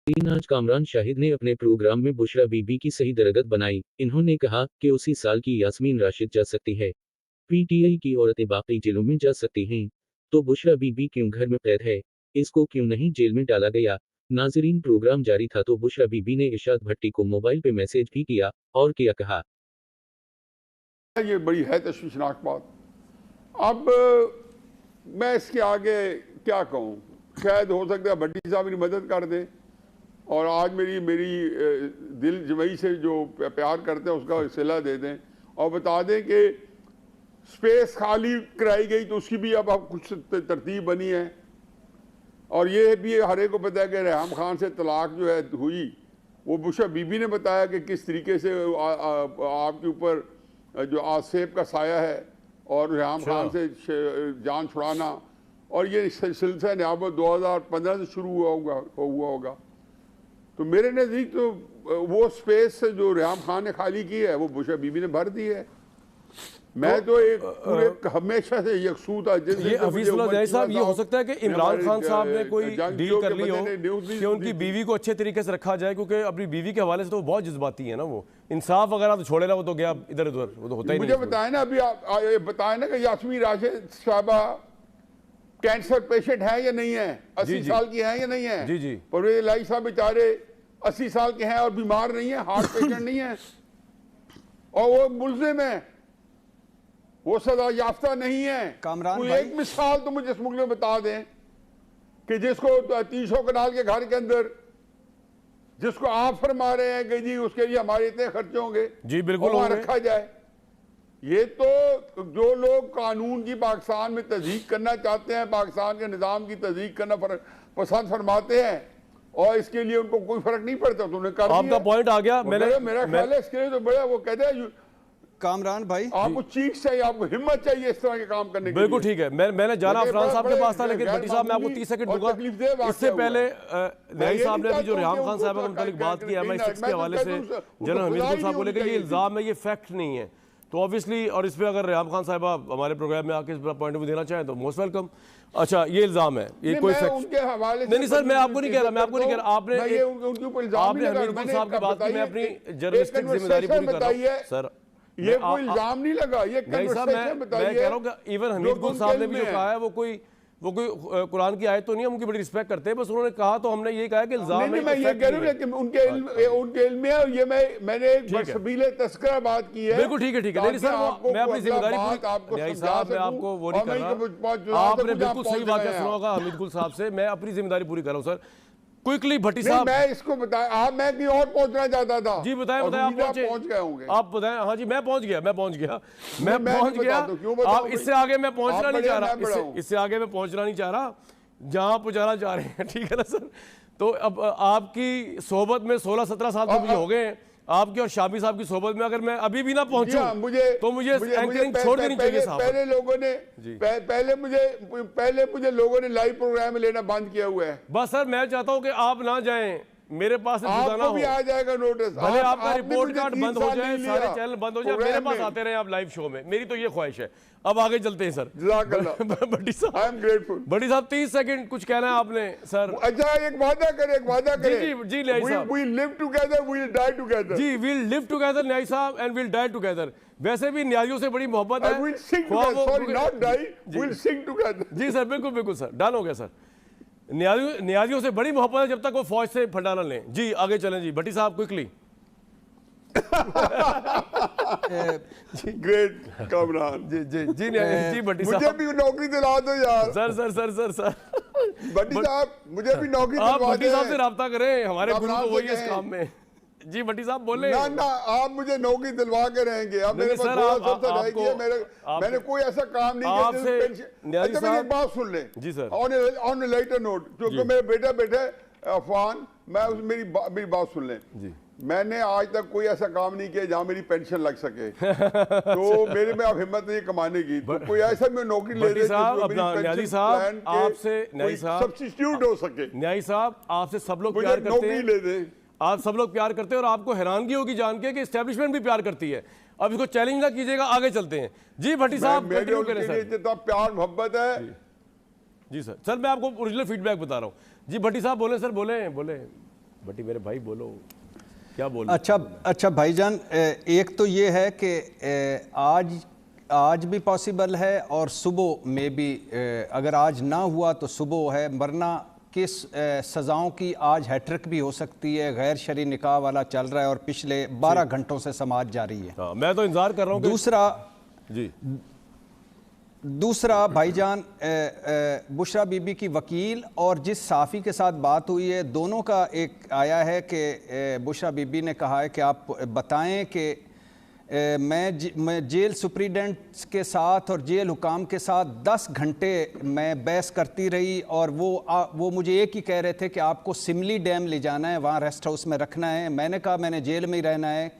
नाज़रीन, आज कामरान शाहिद ने अपने प्रोग्राम में बुशरा बीबी की सही दरगत बनाई। इन्होंने कहा कि उसी साल की यास्मीन राशिद जा सकती है, पीटीआई की औरतें बाकी जेलों में जा सकती हैं, तो बुशरा बीबी क्यों घर में कैद है? इसको क्यों नहीं जेल में डाला गया? नाज़रीन, प्रोग्राम जारी था तो बुशरा बीबी ने इरशाद भट्टी को मोबाइल पे मैसेज भी किया और क्या कहा। ये बड़ी है तशवीशनाक बात। अब मैं इसके आगे क्या कहूँ? शायद हो सकता है भट्टी साहब मेरी मदद कर दें और आज मेरी दिल जमई से जो प्यार करते हैं उसका सिला दे दें और बता दें कि स्पेस खाली कराई गई तो उसकी भी अब कुछ तरतीब बनी है। और ये भी हर एक को पता है कि रेहम खान से तलाक जो है हुई, वो बुशरा बीबी ने बताया कि किस तरीके से आपके ऊपर जो आसेब का साया है और रेहम खान से जान छुड़ाना, और ये सिलसिला नियाबत 2015 से शुरू हुआ होगा। तो मेरे नज़दीक तो वो स्पेस जो रेहम खान ने खाली की है वो बुशरा बीबी ने भर दी है। मैं तो एक पूरे हमेशा से यकसू था। ये हफीजुल्लाह साहब, ये हो सकता है कि इमरान खान साहब ने कोई डील कर ली हो कि उनकी बीवी को अच्छे तरीके से रखा जाए, क्योंकि अपनी बीवी के हवाले से तो बहुत जज्बाती है ना, वो इंसाफ वगैरह तो छोड़े ना, वो तो गया इधर उधर, वो तो होता ही नहीं। मुझे बताए ना, अभी आप बताए ना कि यास्मीन राशिद साहबा कैंसर पेशेंट है या नहीं है, 80 साल की है या नहीं है। जी जी। परवेज इलाही साहब बेचारे 80 साल के हैं और बीमार नहीं है, हार्ट पेशेंट नहीं है, और वो मुल्जिम है, वो सजा याफ्ता नहीं है। कोई एक मिसाल तो मुझे स्मुगलर में बता दें कि जिसको 300 कनाल के घर के अंदर जिसको आप फरमा रहे हैं कि जी उसके लिए हमारे इतने खर्चे होंगे, जी बिल्कुल, वहां रखा जाए। ये तो जो लोग कानून की पाकिस्तान में तस्दीक करना चाहते हैं, पाकिस्तान के निज़ाम की तस्दीक करना पसंद फरमाते हैं, और इसके लिए उनको कोई फर्क नहीं पड़ता, तो उन्हें कर आपका पॉइंट आ गया। मेरा ख्याल है इसके लिए तो बड़ा वो कहते हैं कामरान भाई, आपको चीख चाहिए, आपको हिम्मत चाहिए इस तरह के काम करने की। बिल्कुल ठीक है। मैंने जाना अफरान साहब के पास था, लेकिन भट्टी साहब मैं आपको 30 सेकंड दूंगा। इससे पहले न्यायी साहब ने भी जो रेहम खान साहब के मुतालिक बात की MI6 के हवाले से जनरल हमीद साहब को लेकर, ये इल्जाम है, ये फैक्ट नहीं है, तो ऑब्वियसली, और इस पर अगर रेहम खान साहब हमारे प्रोग्राम में आके इस पॉइंट ऑफ व्यू देना चाहें तो मोस्ट वेलकम। अच्छा, ये इल्जाम है, ये कोई फैक्ट नहीं सर, मैं आपको नहीं कह रहा, आपने हमीद साहब की बात की, मैं अपनी जर्नलिस्टिक जिम्मेदारी पूरी कर रहा हूं सर। ये कोई इल्जाम नहीं लगा, ये कन्वर्सेशन बताइए। मैं कह रहा हूं कि इवन हमीद गुल साहब ने भी जो कहा है वो कोई कुरान की आयत तो नहीं है, उनकी बड़ी रिस्पेक्ट करते हैं, बस उन्होंने कहा तो हमने ये कहा कि इल्जाम है। मैं ये कह रहा हूं कि उनके इल्म में, और ये मैंने एक बसबीले तस्करा बात की है। बिल्कुल ठीक है, ठीक है। नहीं सर, मैं अपनी जिम्मेदारी पूरी साहब, मैं आपको वो नहीं कर रहा, आपने बिल्कुल सही बात सुना होगा हमीद गुल साहब से, मैं अपनी जिम्मेदारी पूरी कर रहा हूं सर। क्विकली भट्टी साहब, मैं इसको बताया, मैं कहीं और पहुंचना चाहता था। जी बताएं, आप पहुंच गए होंगे, आप बताएं। हाँ जी, मैं पहुंच गया। आप इससे आगे मैं पहुंचना नहीं चाह रहा, इससे आगे मैं पहुंचना नहीं चाह रहा जहां पहुंचाना चाह रहे हैं, ठीक है ना सर। तो अब आपकी सोहबत में 16-17 साल तो मुझे हो गए, आपकी और शाबी साहब की सोहबत में अगर मैं अभी भी ना पहुंचूं तो मुझे एंकरिंग छोड़ देनी चाहिए साहब। पहले मुझे लोगों ने लाइव प्रोग्राम में लेना बंद किया हुआ है। बस सर, मैं चाहता हूं कि आप ना जाएं, मेरे पास आपको भी आ जाएगा नोटिस, भले आपका रिपोर्ट कार्ड बंद हो जाए, सारे चैनल बंद हो जाए, मेरे पास आते रहे आप लाइव शो में, मेरी तो ये ख्वाहिश है। अब आगे चलते हैं सर। भट्टी साहब, आई एम ग्रेटफुल। भट्टी साहब 30 सेकंड कुछ कहना है आपने सर। अच्छा, एक वादा करें। जी न्यायी साहब, we live together, we'll die together। Ji, we'll live together न्यायी साहब, and we'll die together। वैसे भी न्यायियों से बड़ी मोहब्बत है। we'll sing together, sorry not die, we'll sing together। Ji sir, बिल्कुल सर, डन हो गया सर। न्यायियों से बड़ी मोहब्बत है जब तक वो फौज से फंडा ना लें। जी आगे चलें जी, भट्टी साहब क्विकली। ग्रेट कामरान। जी भट्टी साहब, मुझे भी नौकरी दिला दो यार। सर भट्टी साहब, मुझे भी नौकरी दिलवा दो। आप भट्टी साहब से राब्ता करें, हमारे गुरु तो वही है इस काम में। जी भट्टी साहब बोले ना, आप मुझे नौकरी दिलवा के रहेंगे। अब मेरे पास मैंने कोई ऐसा काम नहीं किया। अच्छा, मेरी एक बात सुन ले जी sir, on a lighter note, क्योंकि मेरे बेटा बैठे अफवान, मेरी बात सुन ले जी। मैंने आज तक कोई ऐसा काम नहीं किया जहां मेरी पेंशन लग सके। तो मेरे में अब हिम्मत नहीं कमाने की, तो कोई ऐसा मैं नौकरी ले दे सब्स्टिट्यूट हो सके। न्यायी साहब, आपसे सब लोग प्यार करते हैं, ले दे, आप सब लोग प्यार करते हैं, और आपको हैरानगी होगी जान के कि एस्टेब्लिशमेंट भी प्यार करती है। अब इसको चैलेंज ना कीजिएगा, आगे चलते हैं। जी भट्टी साहब, कंटिन्यू करें सर। प्यार मोहब्बत है जी सर। मैं आपको ओरिजिनल फीडबैक बता रहा हूँ। जी भट्टी साहब बोले सर, बोले। भट्टी मेरे भाई बोलो क्या बोल। अच्छा भाईजान, एक तो ये है कि आज भी पॉसिबल है और सुबह में भी, अगर आज ना हुआ तो सुबह है, वरना किस सज़ाओं की आज हैट्रिक भी हो सकती है। गैर शरई निकाह वाला चल रहा है और पिछले 12 घंटों से समाज जारी है। मैं तो इंतजार कर रहा हूँ। दूसरा भाईजान, बुशरा बीबी की वकील और जिस साफ़ी के साथ बात हुई है, दोनों का एक आया है कि बुशरा बीबी ने कहा है कि आप बताएं कि मैं जेल सुप्रीडेंट के साथ और जेल हुकाम के साथ 10 घंटे मैं बहस करती रही और वो मुझे एक ही कह रहे थे कि आपको सिमली डैम ले जाना है, वहाँ रेस्ट हाउस में रखना है। मैंने कहा मैंने जेल में ही रहना है,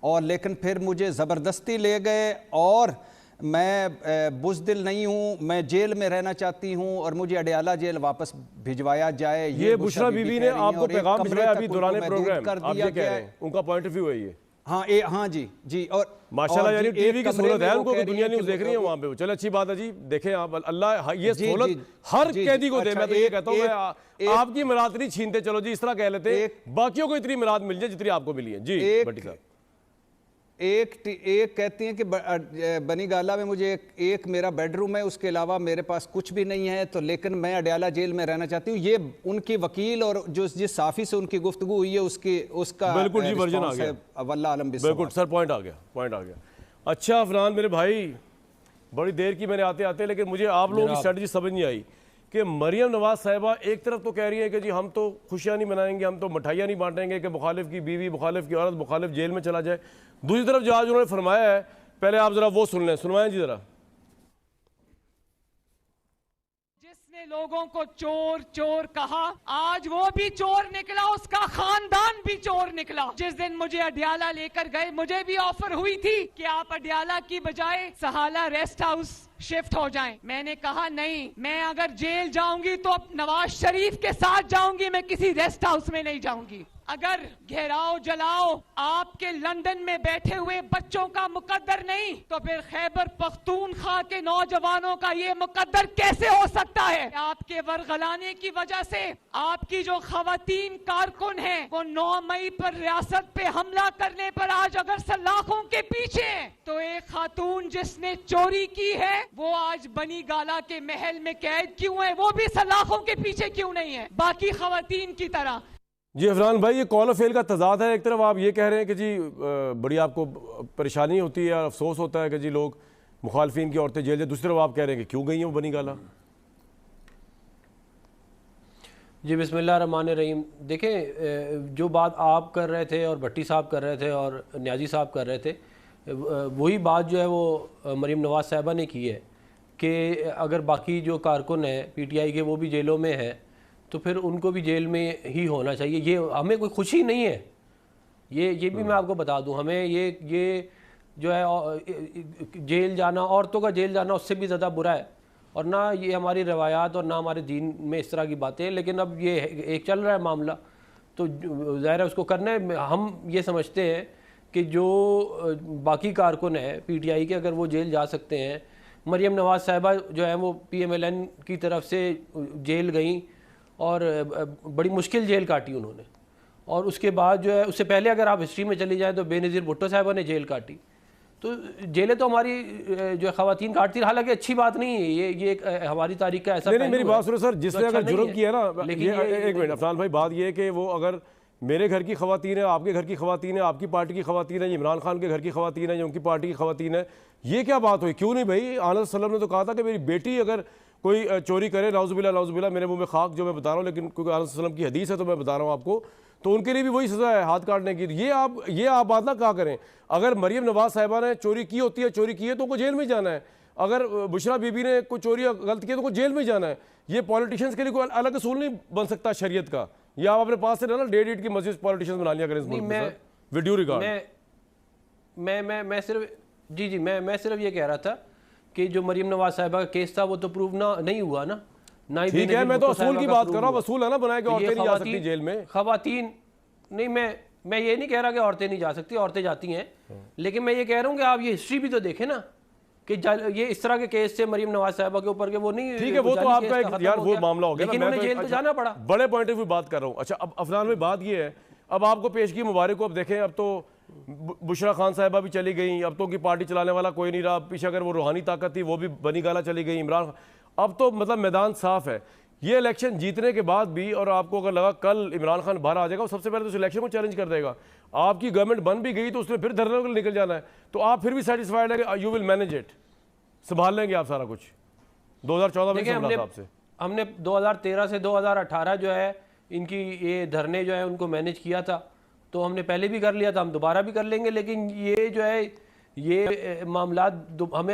और लेकिन फिर मुझे ज़बरदस्ती ले गए और मैं बुज़दिल नहीं हूँ, मैं जेल में रहना चाहती हूँ और मुझे अडयाला जेल वापस भिजवाया जाए। ये बुशरा बीबी ने आपको पैगाम भिजवाया अभी दौरान प्रोग्राम, आप ये कह रहे हैं, उनका पॉइंट ऑफ व्यू है ये। हाँ जी। और माशाल्लाह, यानी टीवी की सहूलत है उनको, दुनिया न्यूज़ देख रही है वहाँ पे। चलो अच्छी बात है जी, देखें आप, अल्लाह ये सहूलत हर कैदी को दे। मैं तो ये कहता हूँ आपकी मिराद नहीं छीनते, चलो जी इस तरह कह लेते, बाकियों को इतनी मिराद मिल जाए जितनी आपको मिली है जी। भट्टी साहब एक कहती हैं कि बनी गाला में मुझे एक मेरा बेडरूम है, उसके अलावा मेरे पास कुछ भी नहीं है, तो लेकिन मैं अडयाला जेल में रहना चाहती हूँ। ये उनकी वकील और जिस साफ़ी से उनकी गुफ्तगू हुई है उसका बिल्कुल जी वर्जन आ गया, वल्लाह आलम बिल्कुल सर, पॉइंट आ गया। अच्छा अफरान मेरे भाई, बड़ी देर की मैंने आते आते, लेकिन मुझे आप लोगों की स्ट्रेटजी समझ नहीं आई कि मरियम नवाज साहिबा एक तरफ तो कह रही है कि जी हम तो खुशियाँ नहीं मनाएंगे, हम तो मिठाइयाँ नहीं बांटेंगे कि मुखालिफ की बीवी, मुखालिफ की औरत, मुखालिफ जेल में चला जाए। दूसरी तरफ जो आज उन्होंने फरमाया है, पहले आप जरा वो सुन लें, सुनवाएं जी जरा। जिसने लोगों को चोर चोर कहा, आज वो भी चोर निकला, उसका खानदान भी चोर निकला। जिस दिन मुझे अडयाला लेकर गए, मुझे भी ऑफर हुई थी कि आप अडयाला की बजाय सहाला रेस्ट हाउस शिफ्ट हो जाएं। मैंने कहा नहीं, मैं अगर जेल जाऊंगी तो नवाज शरीफ के साथ जाऊंगी, मैं किसी रेस्ट हाउस में नहीं जाऊंगी। अगर घेराव जलाओ आपके लंदन में बैठे हुए बच्चों का मुकद्दर नहीं, तो फिर खैबर पख्तूनख्वा के नौजवानों का ये मुकद्दर कैसे हो सकता है? आपके वरगलाने की वजह से आपकी जो खवातीन कारकुन हैं, वो 9 मई पर रियासत पे हमला करने पर आज अगर सलाखों के पीछे हैं, तो एक खातून जिसने चोरी की है वो आज बनी गाला के महल में कैद क्यों है? वो भी सलाखों के पीछे क्यों नहीं है बाकी खवातीन की तरह? जी अफरान भाई, ये कॉल फेल का तजाद है। एक तरफ आप ये कह रहे हैं कि जी बड़ी आपको परेशानी होती है, अफसोस होता है कि जी लोग मुखालफिन की औरतें जेल जाए, दूसरी तरफ आप कह रहे हैं कि क्यों गई हैं वो बनी गाला। जी बिस्मिल्लाहिर्रहमानिर्रहीम। देखें, जो बात आप कर रहे थे और भट्टी साहब कर रहे थे और न्याजी साहब कर रहे थे, वही बात जो है वो मरीम नवाज साहिबा ने की है कि अगर बाकी जो कारकुन हैं PTI के वो भी जेलों में हैं तो फिर उनको भी जेल में ही होना चाहिए। ये हमें कोई खुशी नहीं है, ये भी मैं आपको बता दूं। हमें ये जो है जेल जाना, औरतों का जेल जाना उससे भी ज़्यादा बुरा है, और ना ये हमारी रवायात और ना हमारे दीन में इस तरह की बातें। लेकिन अब ये एक चल रहा है मामला, तो ज़ाहिर है उसको करना है। हम ये समझते हैं कि जो बाकी कारकुन है PTI के, अगर वो जेल जा सकते हैं, मरियम नवाज साहिबा जो है वो PMLN की तरफ से जेल गई और बड़ी मुश्किल जेल काटी उन्होंने, और उसके बाद जो है उससे पहले अगर आप हिस्ट्री में चली जाएँ तो बेनज़ीर भुट्टो साहिबा ने जेल काटी। तो जेलें तो हमारी जो है ख़वातीन काटती, हालांकि अच्छी बात नहीं है, ये एक हमारी तारीख का ऐसा नहीं, मेरी बात सुनो सर, जिसने अगर जुर्म किया ना, एक मिनट अफरान भाई, बात ये है कि वो अगर मेरे घर की खवातीन है, आपके घर की खवातीन है, आपकी पार्टी की खवातीन है, इमरान खान के घर की खवातीन है, या उनकी पार्टी की खवातीन है, ये क्या बात हुई? क्यों नहीं भाई? आनंद सल्लम ने तो कहा था कि मेरी बेटी अगर कोई चोरी करे, नाउजुबिल्लाह, मेरे मुंह में खाक जो मैं बता रहा हूँ, लेकिन क्योंकि आनंद सल्लम की हदीस है तो मैं बता रहा हूँ आपको, तो उनके लिए भी वही सज़ा है, हाथ काटने की। ये आप बात ना कहा करें। अगर मरियम नवाज साहिबा ने चोरी की होती है, चोरी की है तो उनको जेल में जाना है। अगर बुशरा बीबी ने कोई चोरी गलत की तो उनको जेल में जाना है। ये पॉलिटिशियंस के लिए कोई अलग असूल नहीं बन सकता शरीयत का। ये आप अपने पास से ना 1.5 की मस्जिद पॉलिटिशियंस बना लिया करें इस मुल्क में। वीडियो रिकॉर्ड मैं सिर्फ ये कह रहा था कि जो मरियम नवाज साहिबा का केस था वो तो प्रूव नहीं हुआ ना। ठीक है, मैं तो असूल की बात कर रहा हूँ। असूल है ना बनाए कि औरतें नहीं जा सकती जेल में। खवातीन नहीं, मैं ये नहीं कह रहा कि औरतें नहीं जा सकती, औरतें जाती हैं, लेकिन मैं ये कह रहा हूँ कि आप ये हिस्ट्री भी तो देखें ना कि ये इस तरह के केस से मरीम नवाज साहिबा के ऊपर के वो नहीं, ठीक है, वो तो आपका एक यार वो मामला हो गया, लेकिन उन्हें जेल तो जाना पड़ा। बड़े पॉइंट ऑफ व्यू बात कर रहा हूँ। अच्छा, अब अफनान में बात ये है, अब आपको पेशगी मुबारक को अब देखें, अब तो बुशरा खान साहिबा भी चली गई, अब तो उनकी पार्टी चलाने वाला कोई नहीं रहा, पीछे अगर वो रूहानी ताकत थी वो भी बनी गाला चली गई, इमरान, अब तो मतलब मैदान साफ है। ये इलेक्शन जीतने के बाद भी, और आपको अगर लगा कल इमरान खान बाहर आ जाएगा, वो सबसे पहले तो उस इलेक्शन को चैलेंज कर देगा। आपकी गवर्नमेंट बन भी गई तो उसने फिर धरने को निकल जाना है, तो आप फिर भी सेटिस्फाइड है कि यू विल मैनेज इट, संभाल लेंगे आप सारा कुछ। 2014 में हमने 2013 से 2018 जो है इनकी ये धरने जो है उनको मैनेज किया था, तो हमने पहले भी कर लिया था, हम दोबारा भी कर लेंगे। लेकिन ये जो है ये मामला हमें